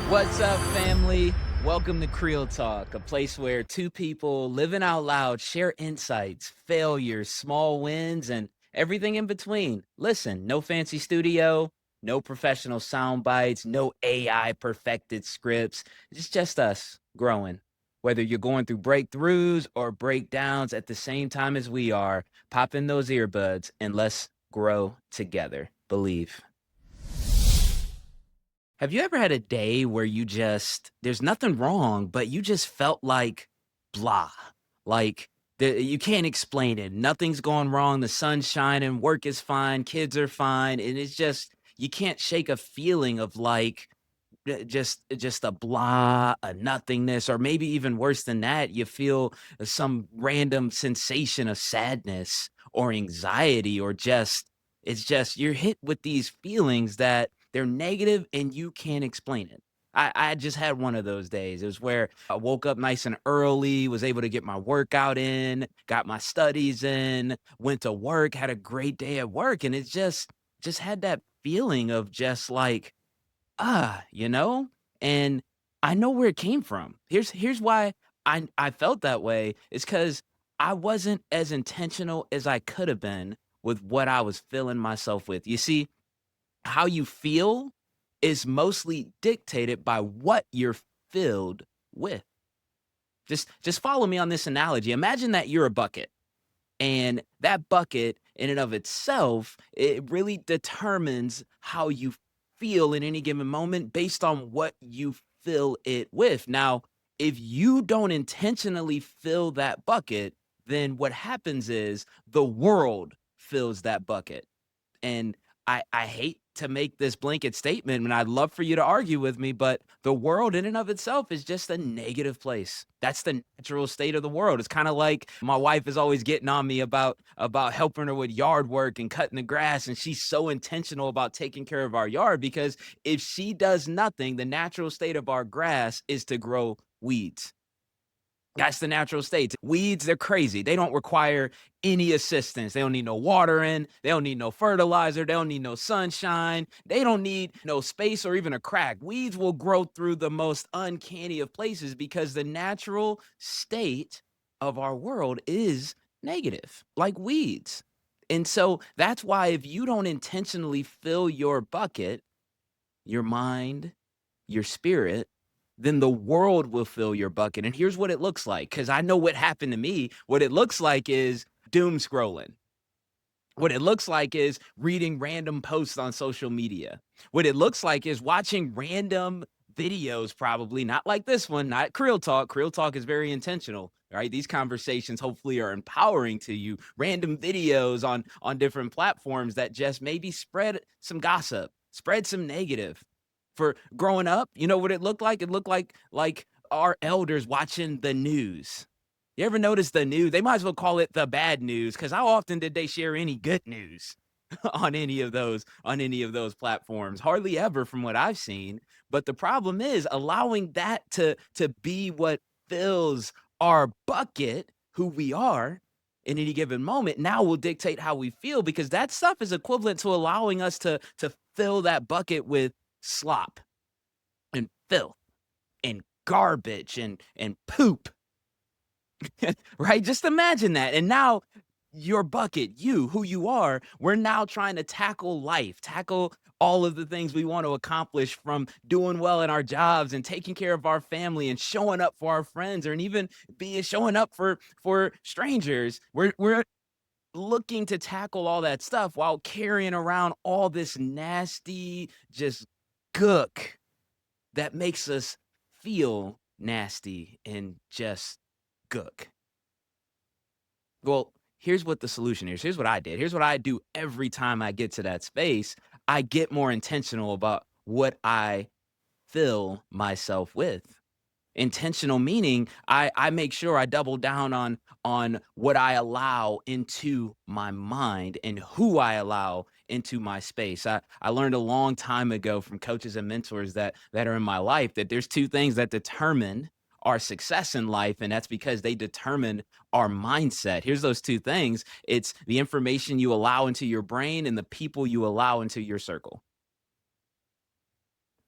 What's up, family? Welcome to CreelTalk, a place where two people living out loud share insights, failures, small wins, and everything in between. Listen, no fancy studio, no professional sound bites, no AI perfected scripts. It's just us growing. Whether you're going through breakthroughs or breakdowns at the same time as we are, pop in those earbuds and let's grow together. Believe. Have you ever had a day where there's nothing wrong, but you just felt like blah? Like you can't explain it. Nothing's going wrong. The sun's shining, work is fine, kids are fine. And it's just, you can't shake a feeling of like just a blah, a nothingness, or maybe even worse than that, you feel some random sensation of sadness or anxiety, or just it's just you're hit with these feelings that they're negative and you can't explain it. I just had one of those days. It was where I woke up nice and early, was able to get my workout in, got my studies in, went to work, had a great day at work, and it just had that feeling of just like, you know? And I know where it came from. Here's why I felt that way. It's because I wasn't as intentional as I could have been with what I was filling myself with. You see, how you feel is mostly dictated by what you're filled with. Just follow me on this analogy. Imagine that you're a bucket, and that bucket in and of itself, it really determines how you feel in any given moment based on what you fill it with. Now, if you don't intentionally fill that bucket, then what happens is the world fills that bucket. And I hate to make this blanket statement, and I'd love for you to argue with me, but the world in and of itself is just a negative place. That's the natural state of the world. It's kind of like my wife is always getting on me about helping her with yard work and cutting the grass, and she's so intentional about taking care of our yard because if she does nothing, the natural state of our grass is to grow weeds. That's the natural state. Weeds, they're crazy. They don't require any assistance. They don't need no watering. They don't need no fertilizer. They don't need no sunshine. They don't need no space or even a crack. Weeds will grow through the most uncanny of places because the natural state of our world is negative, like weeds. And so that's why if you don't intentionally fill your bucket, your mind, your spirit, then the world will fill your bucket. And here's what it looks like, because I know what happened to me. What it looks like is doom scrolling. What it looks like is reading random posts on social media. What it looks like is watching random videos, probably not like this one, not Creel Talk. Creel Talk is very intentional. Right? These conversations hopefully are empowering to you. Random videos on different platforms that just maybe spread some gossip, spread some negative. For growing up, you know what it looked like? It looked like our elders watching the news. You ever notice the news? They might as well call it the bad news, because how often did they share any good news on any of those platforms? Hardly ever from what I've seen. But the problem is allowing that to be what fills our bucket, who we are in any given moment, now will dictate how we feel, because that stuff is equivalent to allowing us to fill that bucket with slop and filth and garbage and poop. Right? Just imagine that. And now your bucket, you, who you are, we're now trying to tackle life, tackle all of the things we want to accomplish, from doing well in our jobs and taking care of our family and showing up for our friends, or and even be showing up for strangers. We're looking to tackle all that stuff while carrying around all this nasty just gook that makes us feel nasty and just gook. Well, here's what the solution is. Here's what I did. Here's what I do every time I get to that space. I get more intentional about what I fill myself with. Intentional meaning I make sure I double down on what I allow into my mind and who I allow into my space. I learned a long time ago from coaches and mentors that are in my life that there's two things that determine our success in life, and that's because they determine our mindset. Here's those two things. It's the information you allow into your brain and the people you allow into your circle.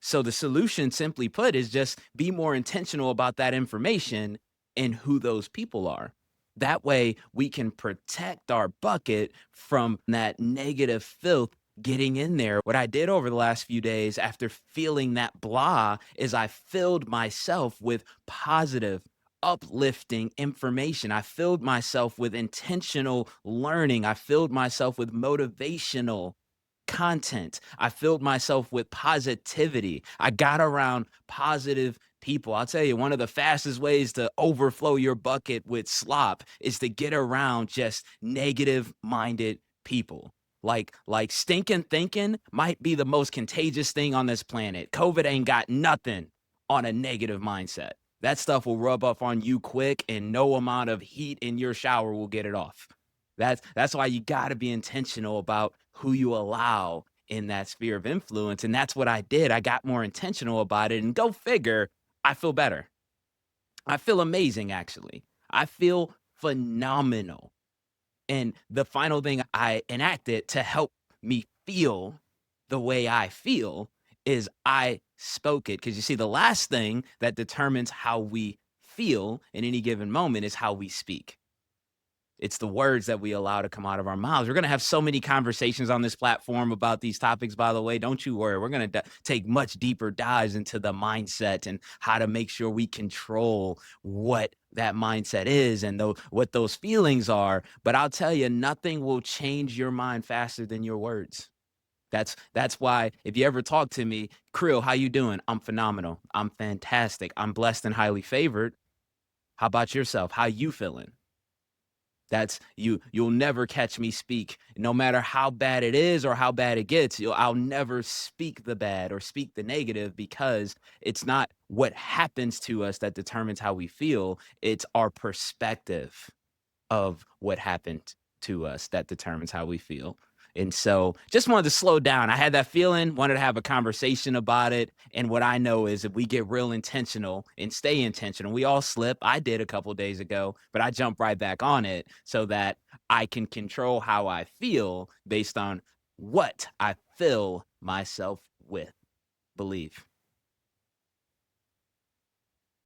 So the solution, simply put, is just be more intentional about that information and who those people are. That way we can protect our bucket from that negative filth getting in there. What I did over the last few days after feeling that blah is I filled myself with positive, uplifting information. I filled myself with intentional learning. I filled myself with motivational content. I filled myself with positivity. I got around positive people. I'll tell you, one of the fastest ways to overflow your bucket with slop is to get around just negative minded people. Like stinking thinking might be the most contagious thing on this planet. COVID ain't got nothing on a negative mindset. That stuff will rub off on you quick, and no amount of heat in your shower will get it off. That's why you got to be intentional about who you allow in that sphere of influence, and that's what I did. I got more intentional about it, and go figure, I feel better. I feel amazing, actually. I feel phenomenal. And the final thing I enacted to help me feel the way I feel is I spoke it. Because you see, the last thing that determines how we feel in any given moment is how we speak. It's the words that we allow to come out of our mouths. We're going to have so many conversations on this platform about these topics, by the way. Don't you worry. We're going to take much deeper dives into the mindset and how to make sure we control what that mindset is and what those feelings are. But I'll tell you, nothing will change your mind faster than your words. That's why if you ever talk to me, Creel, how you doing? I'm phenomenal. I'm fantastic. I'm blessed and highly favored. How about yourself? How you feeling? That's you'll never catch me speak, no matter how bad it is or how bad it gets. I'll never speak the bad or speak the negative, because it's not what happens to us that determines how we feel. It's our perspective of what happened to us that determines how we feel. And so just wanted to slow down. I had that feeling, wanted to have a conversation about it. And what I know is if we get real intentional and stay intentional, we all slip. I did a couple days ago, but I jump right back on it so that I can control how I feel based on what I fill myself with. Believe.